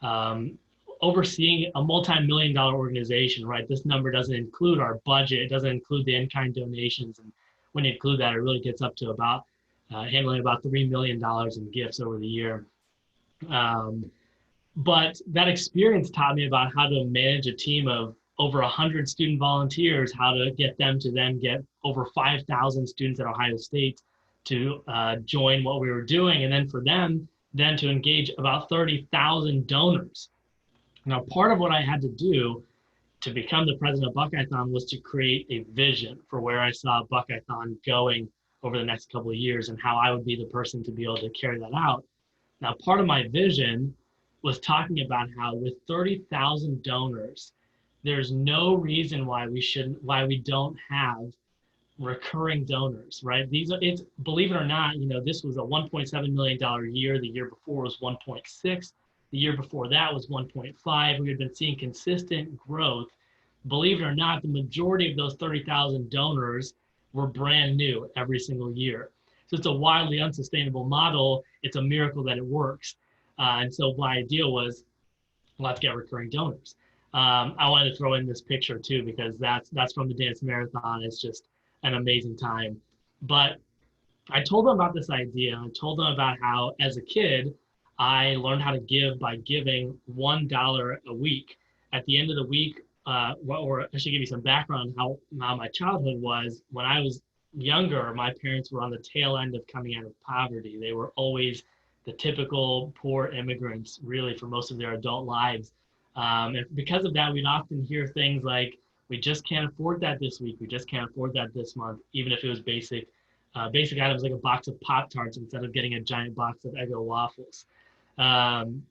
overseeing a multi-million-dollar organization, right? This number doesn't include our budget. It doesn't include the in-kind donations. And when you include that, it really gets up to about handling about $3 million in gifts over the year. But that experience taught me about how to manage a team of over 100 student volunteers, how to get them to then get over 5,000 students at Ohio State to join what we were doing. And then for them, then to engage about 30,000 donors. Now, part of what I had to do to become the president of Buckeyethon was to create a vision for where I saw Buckeyethon going over the next couple of years and how I would be the person to be able to carry that out. Now, part of my vision was talking about how with 30,000 donors, there's no reason why we don't have recurring donors, right? It's believe it or not, this was a $1.7 million year. The year before was 1.6. The year before that was 1.5. We had been seeing consistent growth. Believe it or not, the majority of those 30,000 donors were brand new every single year. So it's a wildly unsustainable model. It's a miracle that it works. And so my idea was, let's get recurring donors. I wanted to throw in this picture too, because that's from the dance marathon. It's just an amazing time. But I told them about this idea. I told them about how, as a kid, I learned how to give by giving $1 a week. At the end of the week, or I should give you some background on how my childhood was. When I was younger, my parents were on the tail end of coming out of poverty. They were always the typical poor immigrants, really, for most of their adult lives. And because of that, we'd often hear things like, we just can't afford that this week. We just can't afford that this month, even if it was basic items like a box of Pop-Tarts instead of getting a giant box of Eggo waffles. And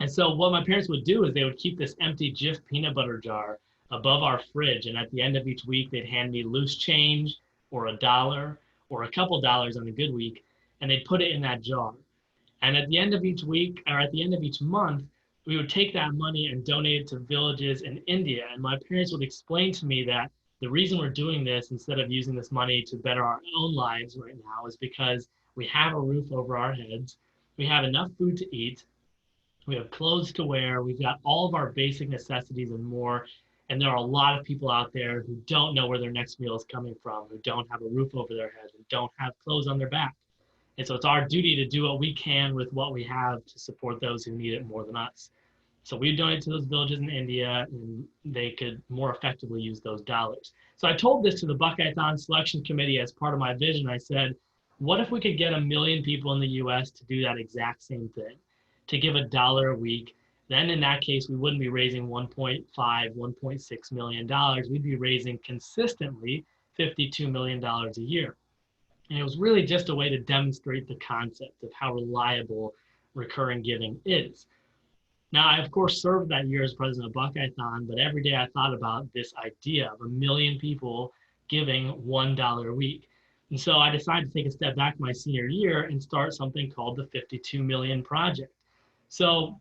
so what my parents would do is they would keep this empty Jif peanut butter jar above our fridge. And at the end of each week, they'd hand me loose change or $1 or a couple dollars on a good week, and they'd put it in that jar. And at the end of each week, or at the end of each month, we would take that money and donate it to villages in India. And my parents would explain to me that the reason we're doing this instead of using this money to better our own lives right now is because we have a roof over our heads, we have enough food to eat, we have clothes to wear, we've got all of our basic necessities and more. And there are a lot of people out there who don't know where their next meal is coming from, who don't have a roof over their head, who don't have clothes on their back. And so it's our duty to do what we can with what we have to support those who need it more than us. So we donate to those villages in India, and they could more effectively use those dollars. So I told this to the Buckeyethon Selection Committee as part of my vision. I said, what if we could get 1 million people in the US to do that exact same thing, to give $1 a week? Then in that case, we wouldn't be raising $1.5, $1.6 million. We'd be raising consistently $52 million a year. And it was really just a way to demonstrate the concept of how reliable recurring giving is. Now, I, of course, served that year as president of Buckeyethon, but every day I thought about this idea of 1 million people giving $1 a week. And so I decided to take a step back my senior year and start something called the 52 Million Project. So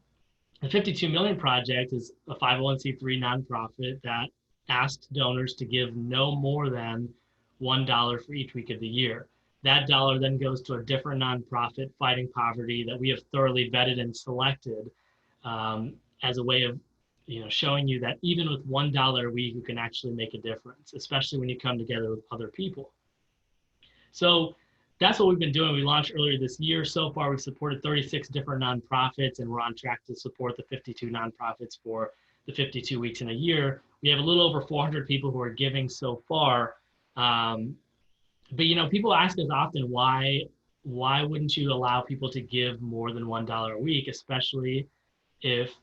the 52 Million Project is a 501c3 nonprofit that asks donors to give no more than $1 for each week of the year. That dollar then goes to a different nonprofit fighting poverty that we have thoroughly vetted and selected as a way of showing you that even with $1 a week, you can actually make a difference, especially when you come together with other people. So that's what we've been doing. We launched earlier this year. So far, we've supported 36 different nonprofits, and we're on track to support the 52 nonprofits for the 52 weeks in a year. We have a little over 400 people who are giving so far. But people ask us often, why wouldn't you allow people to give more than $1 a week, especially if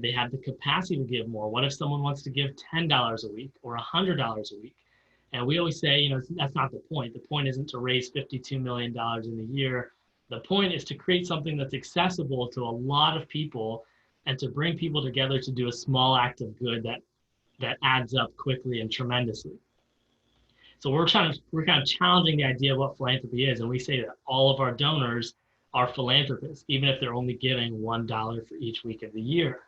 they have the capacity to give more? What if someone wants to give $10 a week or $100 a week? And we always say, that's not the point. The point isn't to raise $52 million in a year. The point is to create something that's accessible to a lot of people and to bring people together to do a small act of good that adds up quickly and tremendously. So we're kind of challenging the idea of what philanthropy is. And we say that all of our donors are philanthropists, even if they're only giving $1 for each week of the year.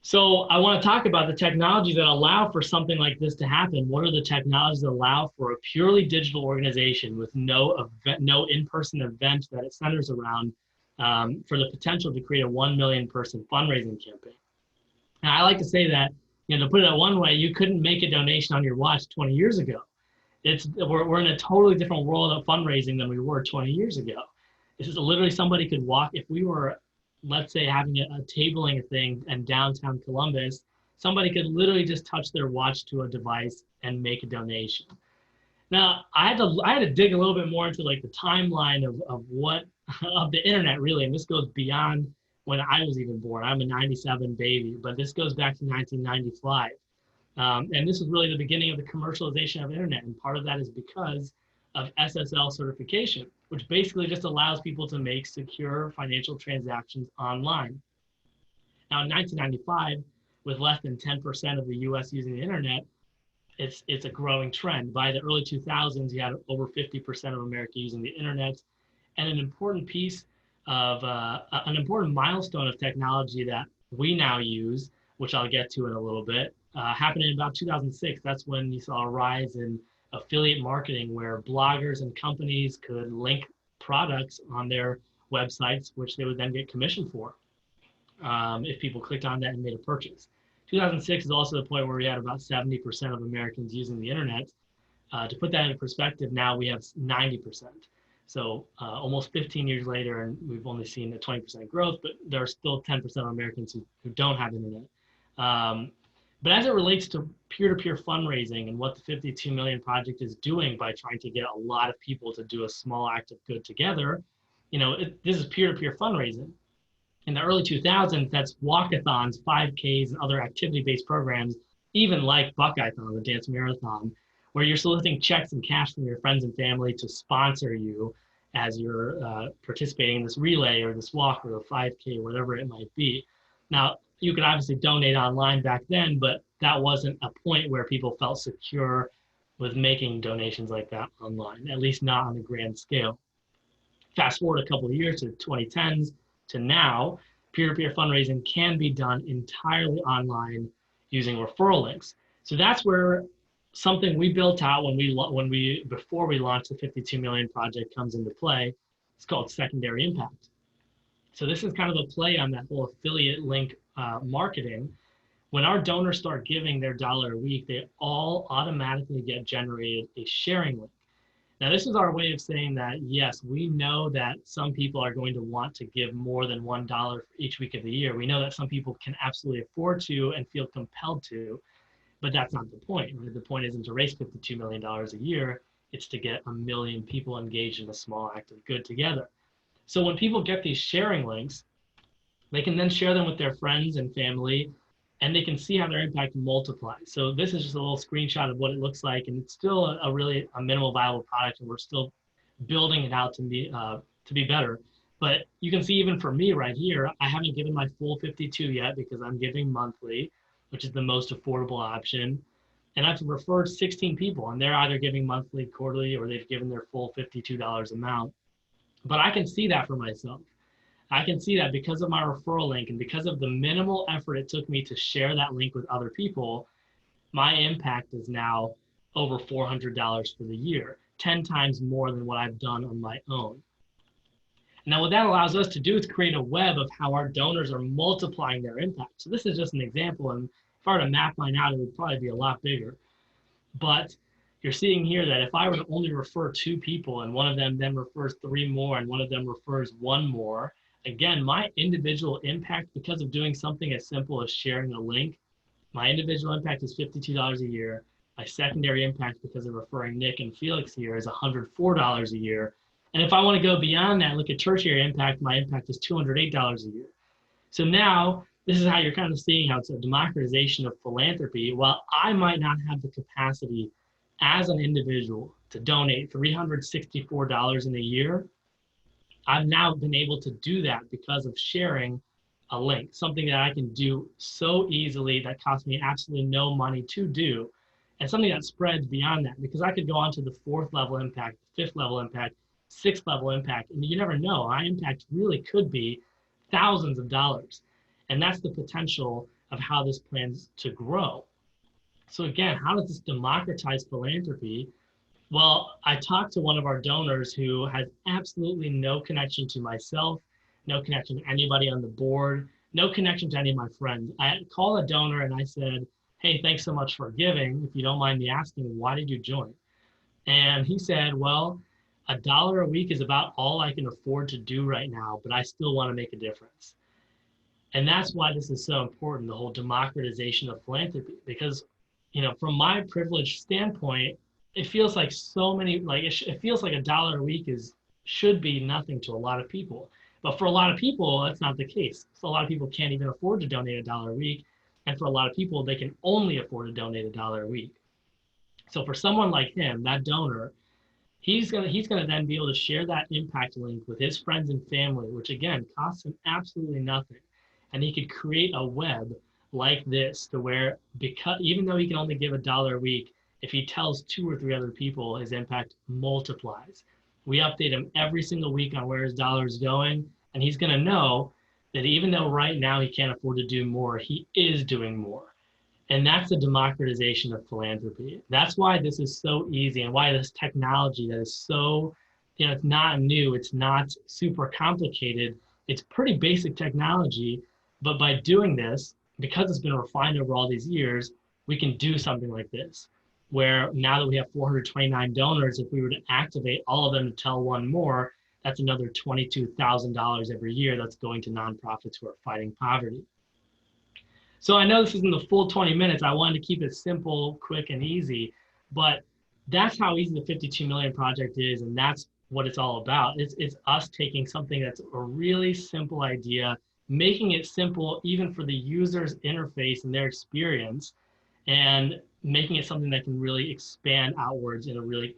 So I want to talk about the technologies that allow for something like this to happen. What are the technologies that allow for a purely digital organization with no in-person event that it centers around for the potential to create a 1 million person fundraising campaign. And I like to say that, to put it one way, you couldn't make a donation on your watch 20 years ago. We're in a totally different world of fundraising than we were 20 years ago. This is literally somebody could walk, if we were, let's say, having a tabling thing in downtown Columbus, somebody could literally just touch their watch to a device and make a donation. Now, I had to dig a little bit more into like the timeline of the internet really, and this goes beyond when I was even born. I'm a 97 baby, but this goes back to 1995. And this is really the beginning of the commercialization of internet. And part of that is because of SSL certification, which basically just allows people to make secure financial transactions online. Now, in 1995, with less than 10% of the US using the internet, it's a growing trend. By the early 2000s, you had over 50% of America using the internet. And an important piece of, an important milestone of technology that we now use, which I'll get to in a little bit, happened in about 2006. That's when you saw a rise in affiliate marketing, where bloggers and companies could link products on their websites, which they would then get commission for if people clicked on that and made a purchase. 2006 is also the point where we had about 70% of Americans using the internet. To put that into perspective, now we have 90%. So almost 15 years later, and we've only seen a 20% growth, but there are still 10% of Americans who don't have internet. But as it relates to peer-to-peer fundraising and what the 52 Million Project is doing by trying to get a lot of people to do a small act of good together, this is peer-to-peer fundraising. In the early 2000s, that's walkathons, 5Ks, and other activity-based programs, even like Buckeyethon, the dance marathon, where you're soliciting checks and cash from your friends and family to sponsor you as you're participating in this relay or this walk or a 5K, whatever it might be. Now, you could obviously donate online back then, but that wasn't a point where people felt secure with making donations like that online, at least not on a grand scale. Fast forward a couple of years to 2010s to now, peer-to-peer fundraising can be done entirely online using referral links. So that's where something we built out before we launched the 52 Million Project comes into play. It's called secondary impact. So this is kind of a play on that whole affiliate link marketing. When our donors start giving their $1 a week, they all automatically get generated a sharing link. Now, this is our way of saying that, yes, we know that some people are going to want to give more than $1 for each week of the year. We know that some people can absolutely afford to and feel compelled to, but that's not the point. Right? The point isn't to raise $52 million a year. It's to get 1 million people engaged in a small act of good together. So when people get these sharing links, they can then share them with their friends and family, and they can see how their impact multiplies. So this is just a little screenshot of what it looks like, and it's still a minimal viable product, and we're still building it out to be better. But you can see even for me right here, I haven't given my full 52 yet because I'm giving monthly, which is the most affordable option. And I've referred 16 people, and they're either giving monthly, quarterly, or they've given their full $52 amount. But I can see that for myself. I can see that because of my referral link and because of the minimal effort it took me to share that link with other people, my impact is now over $400 for the year, 10 times more than what I've done on my own. Now, what that allows us to do is create a web of how our donors are multiplying their impact. So this is just an example, and if I were to map mine out, it would probably be a lot bigger. But you're seeing here that if I were to only refer 2 people and one of them then refers 3 more and one of them refers 1 more, again, my individual impact, because of doing something as simple as sharing a link, my individual impact is $52 a year. My secondary impact, because of referring Nick and Felix here, is $104 a year. And if I want to go beyond that, look at tertiary impact, my impact is $208 a year. So now, this is how you're kind of seeing how it's a democratization of philanthropy. While I might not have the capacity as an individual to donate $364 in a year, I've now been able to do that because of sharing a link, something that I can do so easily that costs me absolutely no money to do, and something that spreads beyond that, because I could go on to the 4th level impact, 5th level impact, 6th level impact, and you never know, my impact really could be thousands of dollars. And that's the potential of how this plans to grow. So again, how does this democratize philanthropy? Well, I talked to one of our donors who has absolutely no connection to myself, no connection to anybody on the board, no connection to any of my friends. I called a donor and I said, hey, thanks so much for giving. If you don't mind me asking, why did you join? And he said, well, $1 a week is about all I can afford to do right now, but I still want to make a difference. And that's why this is so important, the whole democratization of philanthropy, because, from my privileged standpoint, it feels like so many, like it feels like $1 a week should be nothing to a lot of people. But for a lot of people, that's not the case. So a lot of people can't even afford to donate $1 a week. And for a lot of people, they can only afford to donate $1 a week. So for someone like him, that donor, he's gonna then be able to share that impact link with his friends and family, which again costs him absolutely nothing. And he could create a web like this to where, because even though he can only give $1 a week, if he tells 2 or 3 other people, his impact multiplies. We update him every single week on where his dollar is going, and he's gonna know that even though right now he can't afford to do more, he is doing more. And that's the democratization of philanthropy. That's why this is so easy and why this technology that is so, it's not new, it's not super complicated. It's pretty basic technology, but by doing this, because it's been refined over all these years, we can do something like this, where now that we have 429 donors, if we were to activate all of them to tell one more, that's another $22,000 every year that's going to nonprofits who are fighting poverty. So I know this isn't the full 20 minutes. I wanted to keep it simple, quick, and easy, but that's how easy the 52 Million Project is, and that's what it's all about. It's us taking something that's a really simple idea, making it simple even for the user's interface and their experience, and making it something that can really expand outwards in a really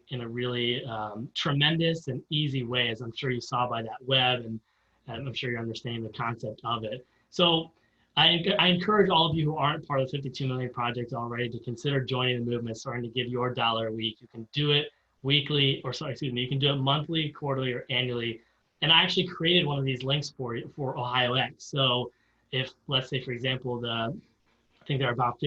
tremendous and easy way, as I'm sure you saw by that web, and I'm sure you're understanding the concept of it. So I encourage all of you who aren't part of the 52 Million Project already to consider joining the movement, starting to give your $1 a week. You can do it weekly, you can do it monthly, quarterly, or annually. And I actually created one of these links for OhioX. So if, let's say, for example, I think there are about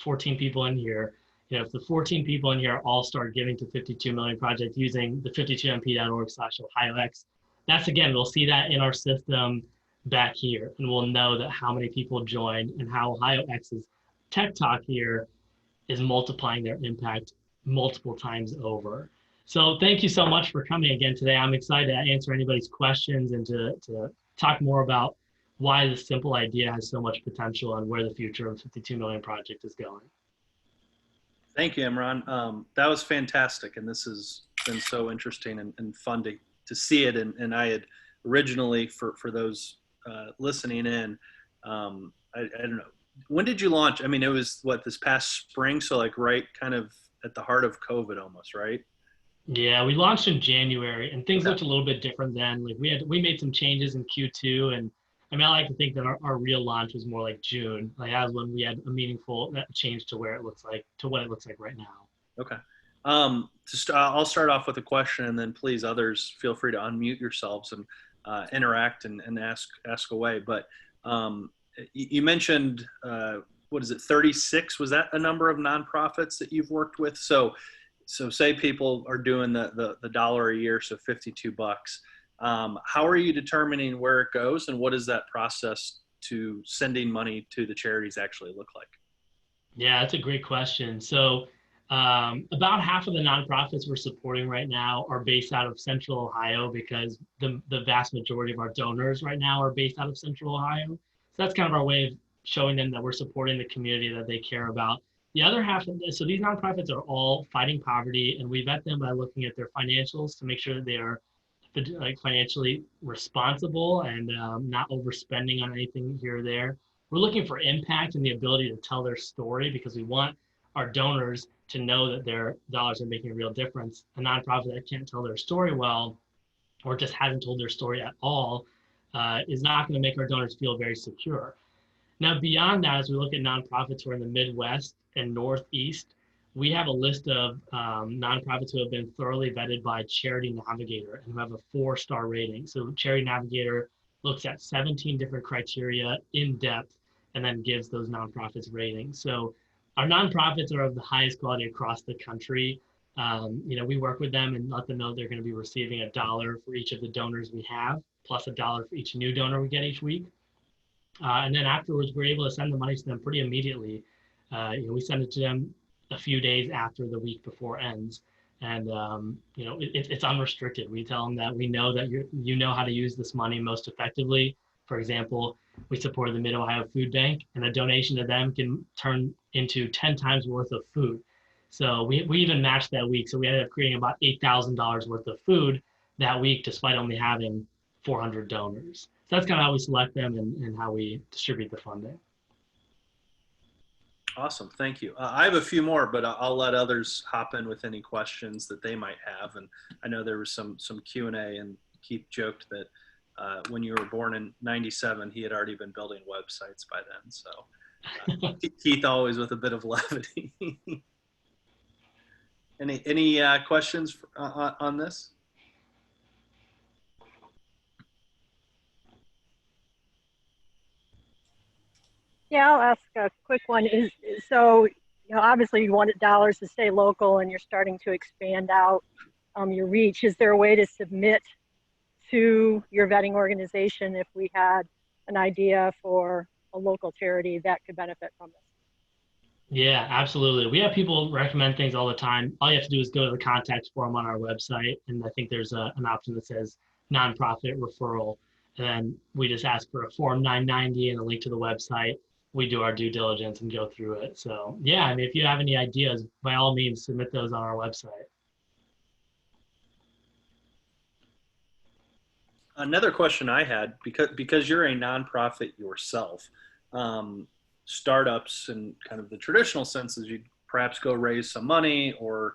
14 people in here. If the 14 people in here all start giving to 52 Million Project using the 52mp.org/OhioX, that's, again, we'll see that in our system back here, and we'll know that how many people joined and how OhioX's Tech Talk here is multiplying their impact multiple times over. So thank you so much for coming again today. I'm excited to answer anybody's questions and to talk more about why this simple idea has so much potential and where the future of the 52 Million Project is going. Thank you, Imran. That was fantastic, and this has been so interesting and fun to see it. And I had originally, for those listening in, I don't know, when did you launch? I mean, it was this past spring, so like right kind of at the heart of COVID almost, right? Yeah, we launched in January, and things looked a little bit different then. Like we made some changes in Q2, and I mean, I like to think that our real launch was more like June. Like that was when we had a meaningful change to what it looks like right now. Okay. I'll start off with a question, and then please others feel free to unmute yourselves and interact and ask away. But you mentioned, what is it, 36? Was that a number of nonprofits that you've worked with? So say people are doing the $1 a year, so $52. How are you determining where it goes, and what does that process to sending money to the charities actually look like? Yeah, that's a great question. So about half of the nonprofits we're supporting right now are based out of Central Ohio, because the vast majority of our donors right now are based out of Central Ohio. So that's kind of our way of showing them that we're supporting the community that they care about. The other half, so these nonprofits are all fighting poverty, and we vet them by looking at their financials to make sure that they are financially responsible and not overspending on anything here or there. We're looking for impact and the ability to tell their story, because we want our donors to know that their dollars are making a real difference. A nonprofit that can't tell their story well, or just hasn't told their story at all, is not going to make our donors feel very secure. Now, beyond that, as we look at nonprofits who are in the Midwest and Northeast, we have a list of nonprofits who have been thoroughly vetted by Charity Navigator and who have a 4-star rating. So Charity Navigator looks at 17 different criteria in depth and then gives those nonprofits ratings. So our nonprofits are of the highest quality across the country. We work with them and let them know they're going to be receiving $1 for each of the donors we have. plus $1 for each new donor we get each week. And then afterwards, we're able to send the money to them pretty immediately. We send it to them a few days after the week before ends. And it's unrestricted. We tell them that we know that you know how to use this money most effectively. For example, we supported the Mid-Ohio Food Bank, and a donation to them can turn into 10 times worth of food. So we even matched that week. So we ended up creating about $8,000 worth of food that week, despite only having 400 donors. So that's kind of how we select them and how we distribute the funding. Awesome, thank you. I have a few more, but I'll let others hop in with any questions that they might have. And I know there was some Q&A, and Keith joked that when you were born in '97, he had already been building websites by then. So Keith always with a bit of levity. Any questions on this? Yeah, I'll ask a quick one. So, obviously you wanted dollars to stay local, and you're starting to expand out your reach. Is there a way to submit to your vetting organization if we had an idea for a local charity that could benefit from this? Yeah, absolutely. We have people recommend things all the time. All you have to do is go to the contact form on our website, and I think there's an option that says nonprofit referral. And then we just ask for a form 990 and a link to the website. We do our due diligence and go through it. So yeah, I mean, if you have any ideas, by all means, submit those on our website. Another question I had, because you're a nonprofit yourself, startups in kind of the traditional sense is you'd perhaps go raise some money or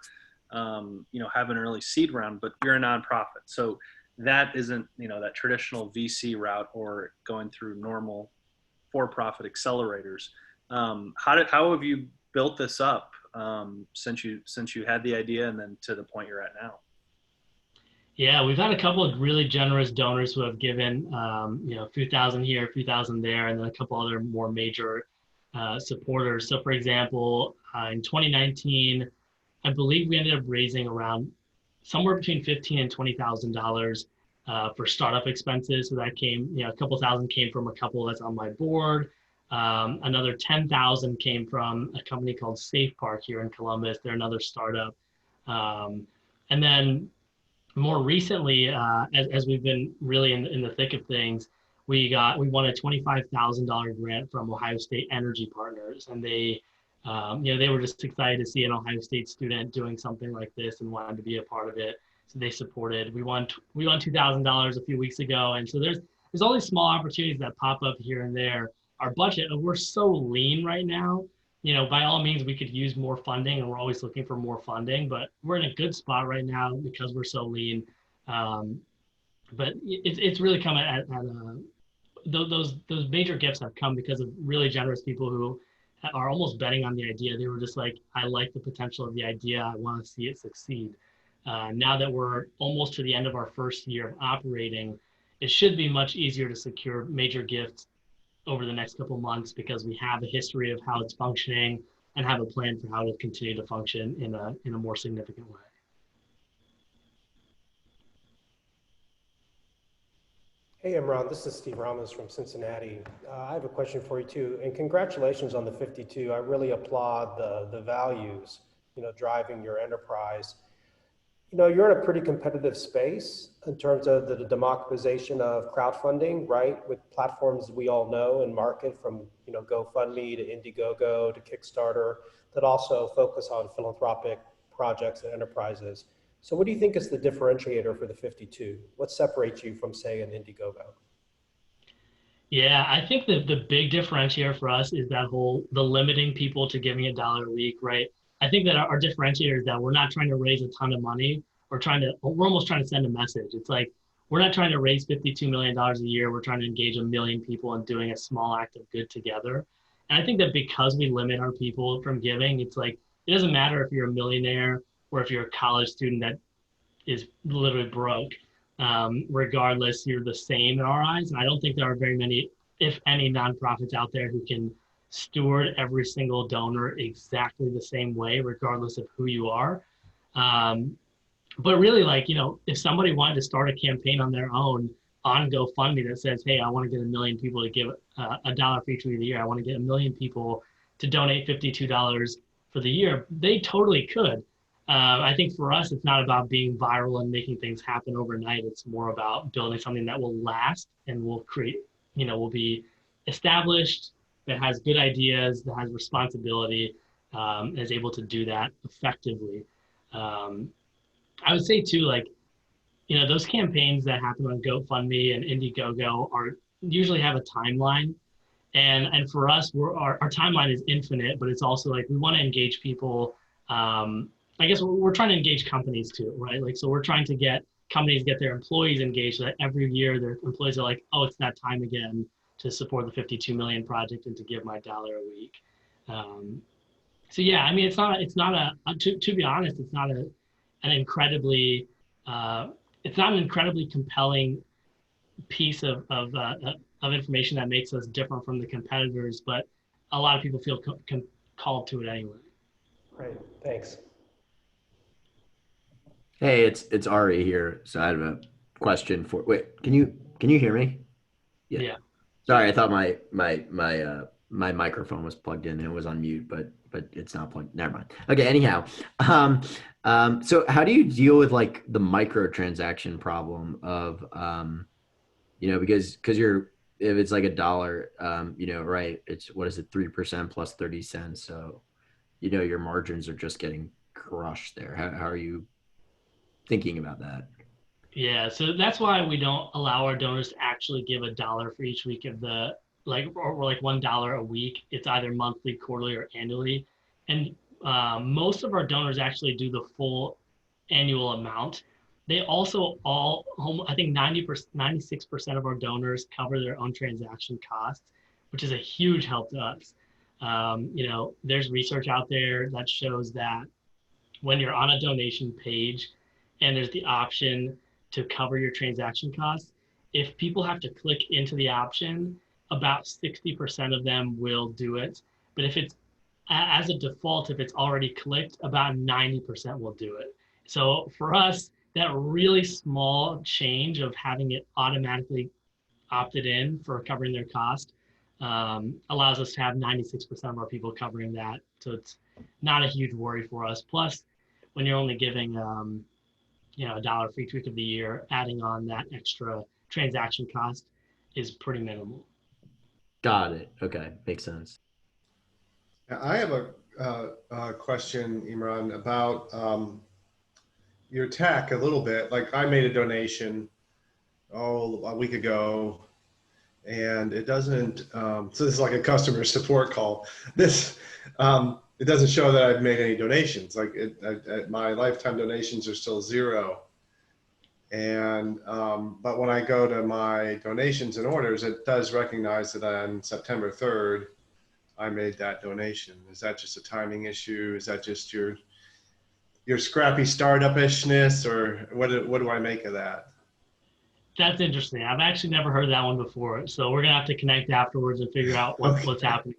have an early seed round, but you're a nonprofit, so that isn't that traditional VC route or going through normal for-profit accelerators. How have you built this up since you had the idea and then to the point you're at now? Yeah, we've had a couple of really generous donors who have given, a few thousand here, a few thousand there, and then a couple other more major supporters. So for example, in 2019, I believe we ended up raising around somewhere between $15,000 and $20,000 for startup expenses. So that came, a couple thousand came from a couple that's on my board. Another 10,000 came from a company called Safe Park here in Columbus. They're another startup. And then more recently, as we've been really in the thick of things, we won a $25,000 grant from Ohio State Energy Partners, and they were just excited to see an Ohio State student doing something like this and wanted to be a part of it. So they supported. We won $2,000 a few weeks ago, and so there's all these small opportunities that pop up here and there. Our budget, we're so lean right now. By all means, we could use more funding, and we're always looking for more funding, but we're in a good spot right now because we're so lean. But it's really come at those major gifts have come because of really generous people who are almost betting on the idea. They were just like, I like the potential of the idea. I want to see it succeed. Now that we're almost to the end of our first year of operating, it should be much easier to secure major gifts over the next couple of months because we have a history of how it's functioning and have a plan for how to continue to function in a more significant way. Hey, Imran, this is Steve Ramos from Cincinnati. I have a question for you too, and congratulations on the 52. I really applaud the values, driving your enterprise. You're in a pretty competitive space in terms of the democratization of crowdfunding, right? With platforms we all know and market from, GoFundMe to Indiegogo to Kickstarter that also focus on philanthropic projects and enterprises. So what do you think is the differentiator for the 52? What separates you from, say, an Indiegogo? Yeah, I think the big differentiator for us is the limiting people to giving $1 a week, right? I think that our differentiator is that we're not trying to raise a ton of money. We're almost trying to send a message. It's like, we're not trying to raise $52 million a year. We're trying to engage 1 million people in doing a small act of good together. And I think that because we limit our people from giving, it's like, it doesn't matter if you're a millionaire or if you're a college student that is literally broke. Regardless, you're the same in our eyes. And I don't think there are very many, if any, nonprofits out there who can steward every single donor exactly the same way, regardless of who you are. But really, if somebody wanted to start a campaign on their own, on GoFundMe that says, hey, I want to get 1 million people to give a dollar for each week of the year. I want to get 1 million people to donate $52 for the year. They totally could. I think for us, it's not about being viral and making things happen overnight. It's more about building something that will last and will create, will be established, that has good ideas, that has responsibility, and is able to do that effectively. I would say too, like, those campaigns that happen on GoFundMe and Indiegogo usually have a timeline. And for us, our timeline is infinite, but it's also like we want to engage people. I guess we're trying to engage companies too, right? Like, so we're trying to get companies get their employees engaged so that every year their employees are like, oh, it's that time again to support the 52 million project and to give my dollar a week. So yeah, I mean, it's not to be honest, it's not an incredibly compelling piece of information that makes us different from the competitors, but a lot of people feel called to it anyway. Great, thanks. Hey, it's Ari here. So I have a question for. Wait, can you hear me? Yeah. Sorry, I thought my microphone was plugged in and it was on mute, but it's not plugged. Never mind. Okay. Anyhow, so how do you deal with like the microtransaction problem of, because if it's like $1, right? It's, what is it, 3% plus 30 cents. So, your margins are just getting crushed there. How are you thinking about that? Yeah, so that's why we don't allow our donors to actually give $1 for each week of or like $1 a week. It's either monthly, quarterly, or annually. And most of our donors actually do the full annual amount. They also I think 96% of our donors cover their own transaction costs, which is a huge help to us. There's research out there that shows that when you're on a donation page and there's the option to cover your transaction costs, if people have to click into the option, about 60% of them will do it. But if it's as a default, if it's already clicked, about 90% will do it. So for us, that really small change of having it automatically opted in for covering their cost allows us to have 96% of our people covering that. So it's not a huge worry for us. Plus, when you're only giving $1 for each week of the year, adding on that extra transaction cost is pretty minimal. Got it. Okay, makes sense. I have a question, Imran, about your tech a little bit. Like, I made a donation a week ago, and it doesn't. So this is like a customer support call. It doesn't show that I've made any donations. Like, my lifetime donations are still 0. And but when I go to my donations and orders, it does recognize that on September 3rd, I made that donation. Is that just a timing issue? Is that just your scrappy startupishness, or what do I make of that? That's interesting. I've actually never heard that one before. So we're gonna have to connect afterwards and figure out what's happening.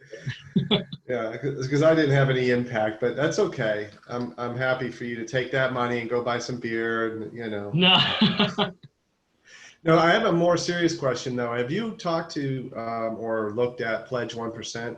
Yeah, because I didn't have any impact, but that's okay. I'm happy for you to take that money and go buy some beer, and No. No, I have a more serious question though. Have you talked to or looked at Pledge 1%?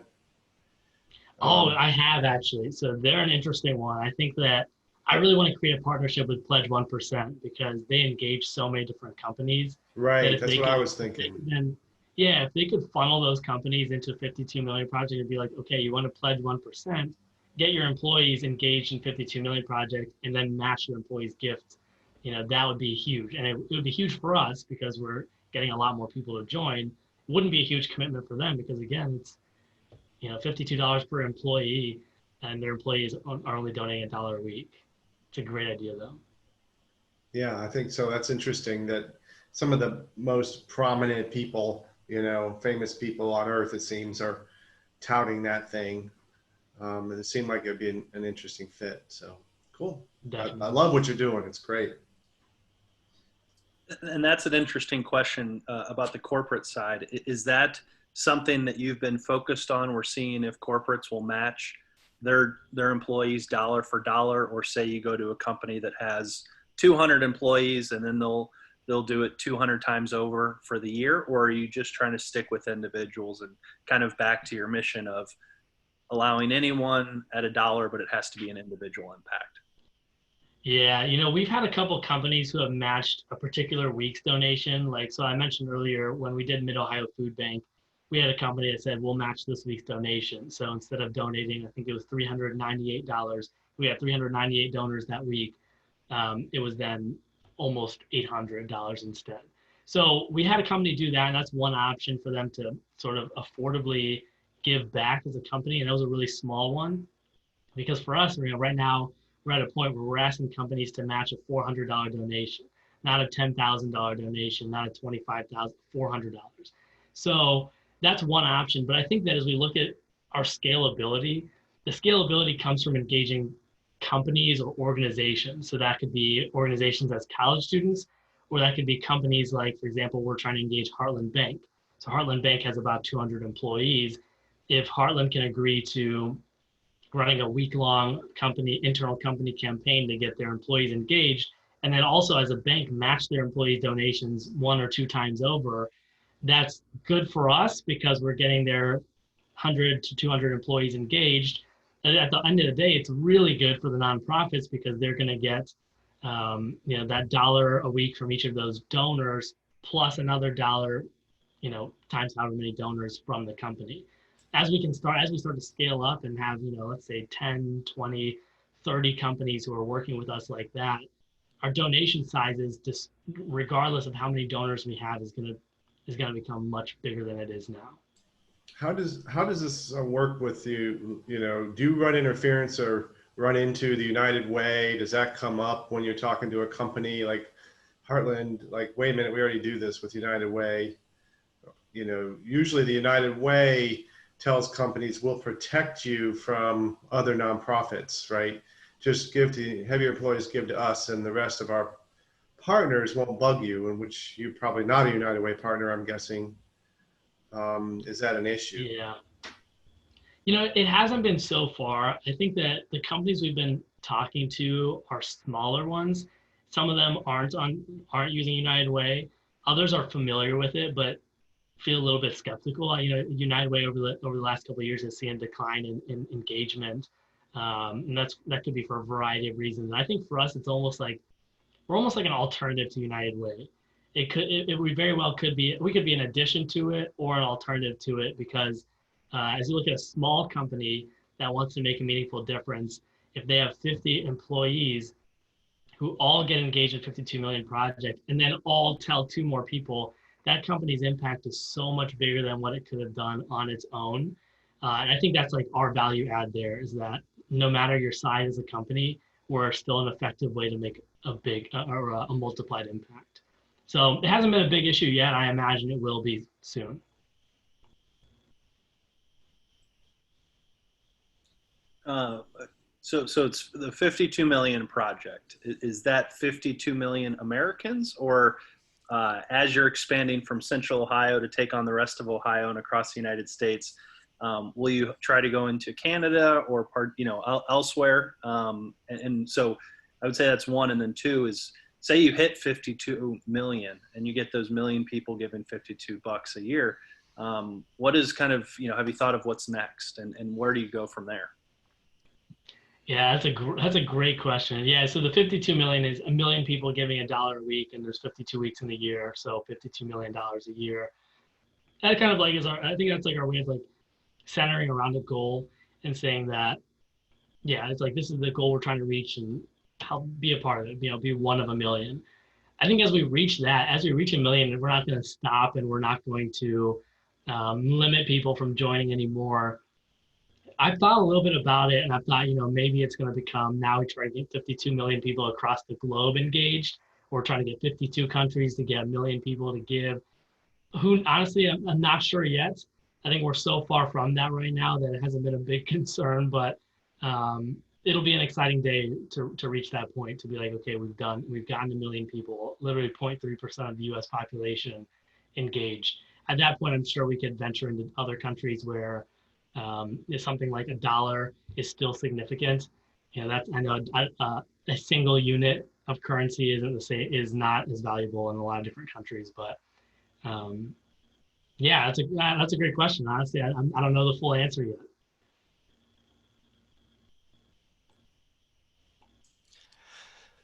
I have actually. So they're an interesting one. I think that I really want to create a partnership with Pledge 1% because they engage so many different companies. Right, that's what I was thinking. If they could funnel those companies into 52 million project and be like, okay, you want to pledge 1%, get your employees engaged in 52 million project, and then match your employees' gifts. That would be huge. And it would be huge for us because we're getting a lot more people to join. It wouldn't be a huge commitment for them because, again, it's $52 per employee, and their employees are only donating $1 a week. It's a great idea, though. Yeah, I think so. That's interesting that some of the most prominent people, famous people on earth, it seems, are touting that thing. And it seemed like it'd be an interesting fit. So cool. I love what you're doing. It's great. And that's an interesting question about the corporate side. Is that something that you've been focused on? We're seeing if corporates will match their employees dollar for dollar, or say you go to a company that has 200 employees and then they'll they'll do it 200 times over for the year? Or are you just trying to stick with individuals and kind of back to your mission of allowing anyone at $1, but it has to be an individual impact? Yeah, we've had a couple companies who have matched a particular week's donation. Like, so I mentioned earlier when we did Mid-Ohio Food Bank, we had a company that said, we'll match this week's donation. So instead of donating, I think it was $398, we had 398 donors that week. It was then almost $800 instead. So we had a company do that, and that's one option for them to sort of affordably give back as a company. And that was a really small one, because for us, right now, we're at a point where we're asking companies to match a $400 donation, not a $10,000 donation, not a $25,000, $400. So that's one option. But I think that as we look at our scalability, the scalability comes from engaging companies or organizations. So that could be organizations as college students, or that could be companies like, for example, we're trying to engage Heartland Bank. So Heartland Bank has about 200 employees. If Heartland can agree to running a week-long internal company campaign to get their employees engaged, and then also as a bank match their employees' donations 1 or 2 times over, that's good for us because we're getting their 100 to 200 employees engaged. And at the end of the day, it's really good for the nonprofits because they're going to get that $1 a week from each of those donors plus another $1, times however many donors from the company. As we start to scale up and have, let's say 10, 20, 30 companies who are working with us like that, our donation sizes, just regardless of how many donors we have, is going to become much bigger than it is now. How does this work with you? Do you run interference or run into the United Way? Does that come up when you're talking to a company like Heartland? Like, wait a minute, we already do this with United Way. Usually the United Way tells companies, we'll protect you from other nonprofits, right? Just have your employees give to us, and the rest of our partners won't bug you, in which you're probably not a United Way partner, I'm guessing. Is that an issue? Yeah. It hasn't been so far. I think that the companies we've been talking to are smaller ones. Some of them aren't using United Way. Others are familiar with it, but feel a little bit skeptical. United Way over the last couple of years has seen a decline in engagement, and that could be for a variety of reasons. And I think for us, it's almost like we're almost like an alternative to United Way. We very well could be. We could be an addition to it or an alternative to it, because as you look at a small company that wants to make a meaningful difference, if they have 50 employees who all get engaged in 52 million project and then all tell 2 more people, that company's impact is so much bigger than what it could have done on its own. And I think that's like our value add there, is that no matter your size as a company, we're still an effective way to make a big or a multiplied impact. So it hasn't been a big issue yet. I imagine it will be soon. So it's the 52 million project. Is that 52 million Americans, or as you're expanding from Central Ohio to take on the rest of Ohio and across the United States, will you try to go into Canada or elsewhere? And so I would say that's one. And then 2 is, say you hit 52 million and you get those million people giving $52 a year. What is kind of, have you thought of what's next, and where do you go from there? Yeah, that's a great question. Yeah, so the 52 million is 1 million people giving $1 a week, and there's 52 weeks in the year, so $52 million a year. That kind of like I think that's like our way of like centering around a goal and saying that, yeah, it's like, this is the goal we're trying to reach, and help be a part of it, be one of 1 million. I think as we reach 1 million, we're not going to stop, and we're not going to limit people from joining anymore. I've thought a little bit about it, and I've thought, maybe it's going to become, now we try to get 52 million people across the globe engaged. We're trying to get 52 countries to get 1 million people to give. Honestly, I'm not sure yet. I think we're so far from that right now that it hasn't been a big concern, but it'll be an exciting day to reach that point, to be like, okay, we've gotten 1 million people, literally 0.3% of the US population engaged. At that point, I'm sure we could venture into other countries where something like $1 is still significant. That's, I know, a single unit of currency isn't the same, is not as valuable in a lot of different countries. But yeah, that's a great question. Honestly, I don't know the full answer yet.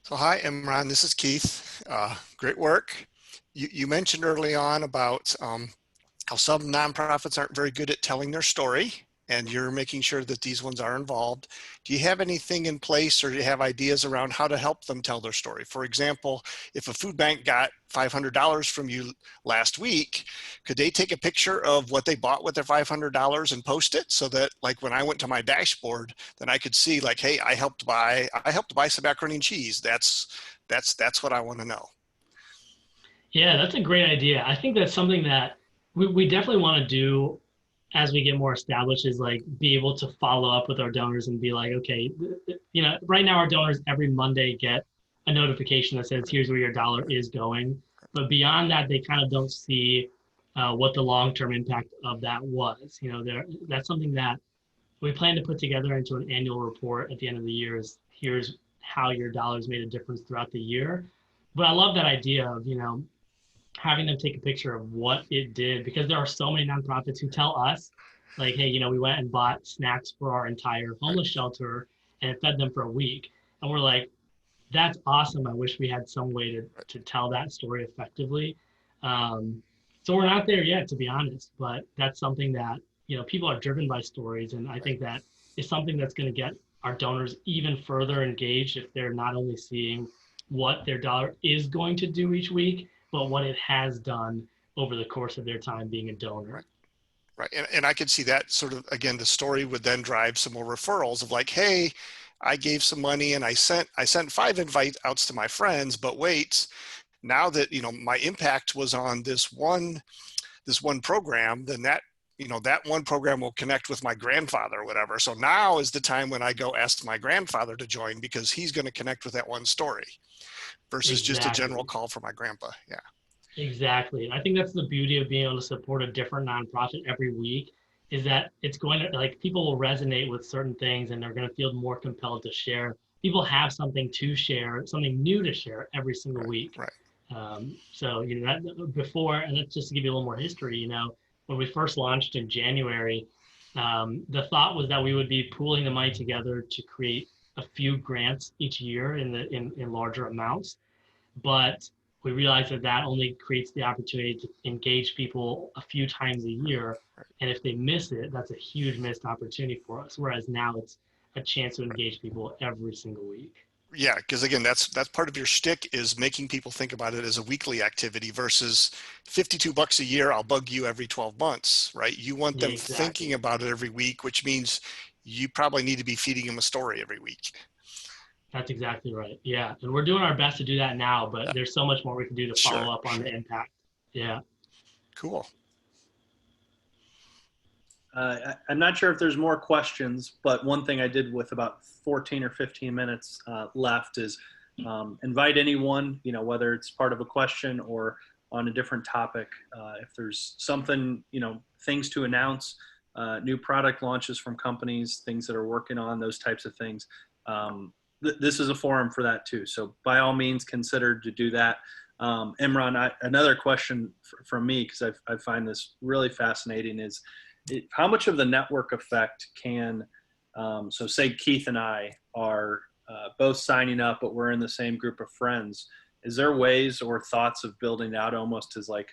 So hi, Imran, this is Keith. Great work. You mentioned early on about how some nonprofits aren't very good at telling their story, and you're making sure that these ones are involved. Do you have anything in place, or do you have ideas around how to help them tell their story? For example, if a food bank got $500 from you last week, could they take a picture of what they bought with their $500 and post it, so that, like, when I went to my dashboard, then I could see, like, hey, I helped buy some macaroni and cheese. That's what I want to know. Yeah, that's a great idea. I think that's something that we definitely want to do as we get more established, is like be able to follow up with our donors and be like, okay, right now our donors every Monday get a notification that says, here's where your dollar is going. But beyond that, they kind of don't see what the long-term impact of that was. That's something that we plan to put together into an annual report at the end of the year. Is here's how your dollars made a difference throughout the year. But I love that idea of, having them take a picture of what it did, because there are so many nonprofits who tell us, like, hey, we went and bought snacks for our entire homeless shelter and it fed them for a week. And we're like, that's awesome. I wish we had some way to tell that story effectively. So we're not there yet, to be honest, but that's something that, people are driven by stories. And I think that is something that's going to get our donors even further engaged if they're not only seeing what their dollar is going to do each week, but what it has done over the course of their time being a donor. Right. And I could see that sort of, again, the story would then drive some more referrals of like, hey, I gave some money and I sent 5 invite outs to my friends, but wait, now that, my impact was on this one program, then that one program will connect with my grandfather or whatever. So now is the time when I go ask my grandfather to join, because he's going to connect with that one story versus just a general call for my grandpa. Yeah. Exactly. I think that's the beauty of being able to support a different nonprofit every week, is that it's going to, like, people will resonate with certain things and they're going to feel more compelled to share. People have something to share, something new to share every single week. Right. So, that before, and that's just to give you a little more history, when we first launched in January, the thought was that we would be pooling the money together to create a few grants each year in larger amounts. But we realized that only creates the opportunity to engage people a few times a year. And if they miss it, that's a huge missed opportunity for us. Whereas now it's a chance to engage people every single week. Yeah, because again, that's part of your shtick, is making people think about it as a weekly activity versus $52 a year. I'll bug you every 12 months, right? You want them thinking about it every week, which means you probably need to be feeding them a story every week. That's exactly right. Yeah. And we're doing our best to do that now, but there's so much more we can do to follow up on the impact. Yeah. Cool. I'm not sure if there's more questions, but one thing I did with about 14 or 15 minutes left is invite anyone, whether it's part of a question or on a different topic. If there's something, things to announce, new product launches from companies, things that are working on, those types of things. This is a forum for that too. So by all means, consider to do that. Imran, another question from me, because I find this really fascinating, is how much of the network effect can, so say Keith and I are both signing up, but we're in the same group of friends. Is there ways or thoughts of building out almost as like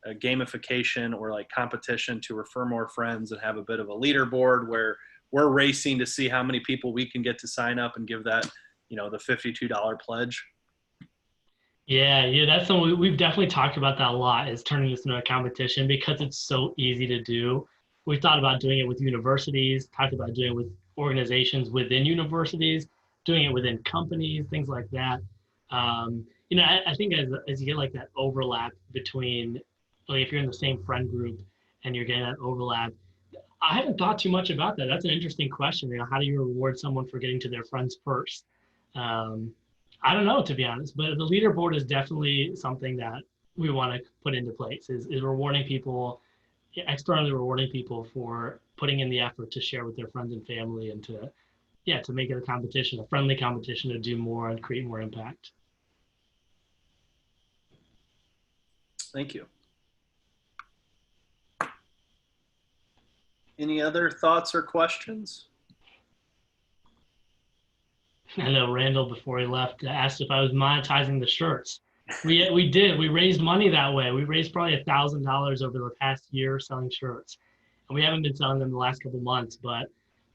a gamification or like competition to refer more friends and have a bit of a leaderboard where we're racing to see how many people we can get to sign up and give that, the $52 pledge? Yeah, that's something we've definitely talked about that a lot, is turning this into a competition, because it's so easy to do. We've thought about doing it with universities, talked about doing it with organizations within universities, doing it within companies, things like that. I think as you get like that overlap between, like, if you're in the same friend group and you're getting that overlap, I haven't thought too much about that. That's an interesting question. How do you reward someone for getting to their friends first? I don't know, to be honest, but the leaderboard is definitely something that we want to put into place, is rewarding people, externally rewarding people for putting in the effort to share with their friends and family and to yeah, to make it a competition, a friendly competition to do more and create more impact. Thank you. Any other thoughts or questions? I know Randall, before he left, asked if I was monetizing the shirts. We did. We raised money that way. We raised probably $1,000 over the past year selling shirts, and we haven't been selling them the last couple months. But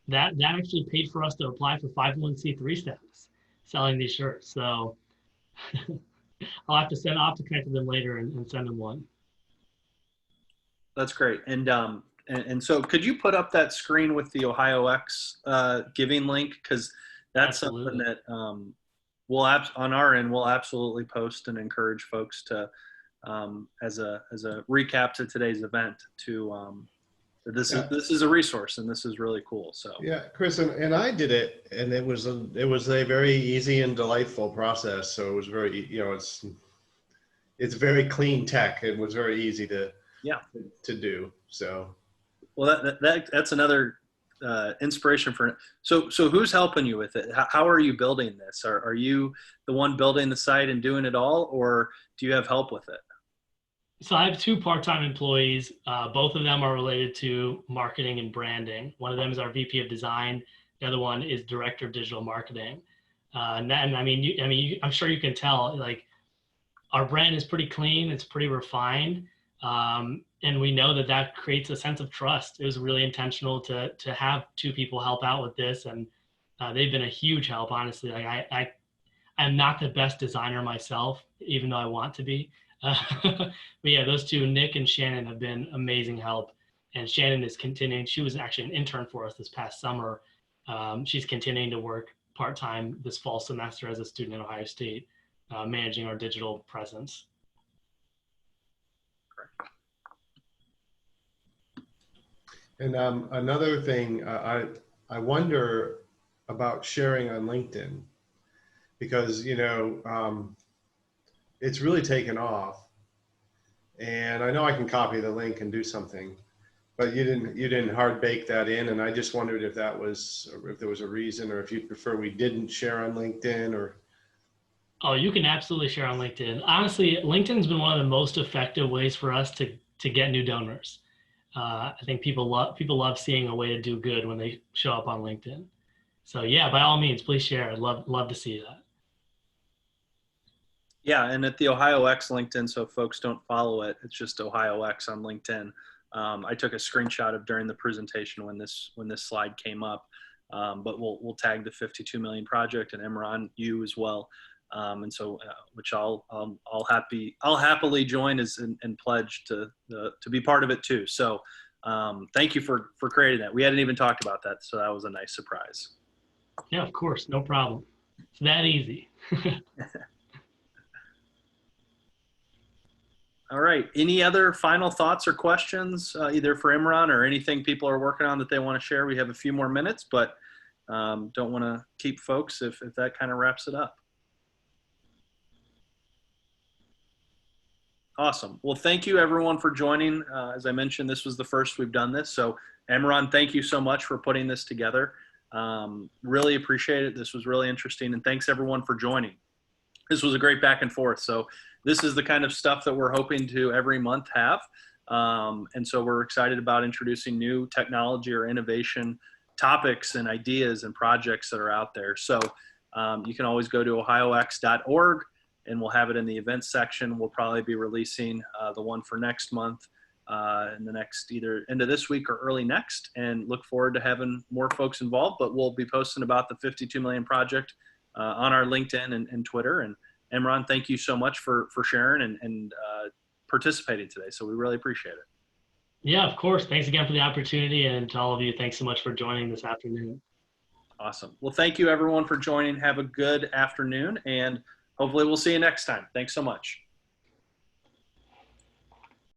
that actually paid for us to apply for 501c3 status, selling these shirts. So I'll have to connect with them later and send them one. That's great. And so could you put up that screen with the OhioX giving link? Because that's Absolutely. something that on our end, we'll absolutely post and encourage folks to, as a recap to today's event, to this is a resource and this is really cool. So yeah, Chris, and I did it, and it was a very easy and delightful process. So it was very, it's very clean tech. It was very easy to do. So well, that's another inspiration for. So who's helping you with it? How are you building this? Are you the one building the site and doing it all, or do you have help with it? So I have 2 part-time employees. Both of them are related to marketing and branding. One of them is our VP of design. The other one is director of digital marketing. And I mean, I'm sure you can tell, like, our brand is pretty clean. It's pretty refined. And we know that creates a sense of trust. It was really intentional to have 2 people help out with this. And they've been a huge help, honestly. Like I'm not the best designer myself, even though I want to be. But yeah, those 2, Nick and Shannon, have been amazing help. And Shannon is continuing. She was actually an intern for us this past summer. She's continuing to work part-time this fall semester as a student at Ohio State, managing our digital presence. And another thing, I wonder about sharing on LinkedIn, because it's really taken off, and I know I can copy the link and do something, but you didn't hard bake that in, and I just wondered if there was a reason, or if you prefer we didn't share on LinkedIn, or. Oh, you can absolutely share on LinkedIn. Honestly, LinkedIn's been one of the most effective ways for us to get new donors. I think people love seeing a way to do good when they show up on LinkedIn. So yeah, by all means, please share. I'd love to see that. Yeah, and at the OhioX LinkedIn, so if folks don't follow it, it's just OhioX on LinkedIn. I took a screenshot of during the presentation when this slide came up, but we'll tag the 52 million project and Imran, you as well, and so which I'll happily join and pledge to be part of it too. So thank you for creating that. We hadn't even talked about that, so that was a nice surprise. Yeah, of course, no problem. It's that easy. All right. Any other final thoughts or questions, either for Imran or anything people are working on that they want to share? We have a few more minutes, but don't want to keep folks if that kind of wraps it up. Awesome. Well, thank you everyone for joining. As I mentioned, this was the first we've done this. So Imran, thank you so much for putting this together. Really appreciate it. This was really interesting. And thanks everyone for joining. This was a great back and forth. So this is the kind of stuff that we're hoping to every month have. And so we're excited about introducing new technology or innovation topics and ideas and projects that are out there. So you can always go to ohiox.org and we'll have it in the events section. We'll probably be releasing the one for next month in the next either end of this week or early next, and look forward to having more folks involved. But we'll be posting about the 52 million project on our LinkedIn and Twitter. And Imran, thank you so much for sharing and participating today. So we really appreciate it. Yeah, of course. Thanks again for the opportunity. And to all of you, thanks so much for joining this afternoon. Awesome. Well, thank you everyone for joining. Have a good afternoon, and hopefully we'll see you next time. Thanks so much.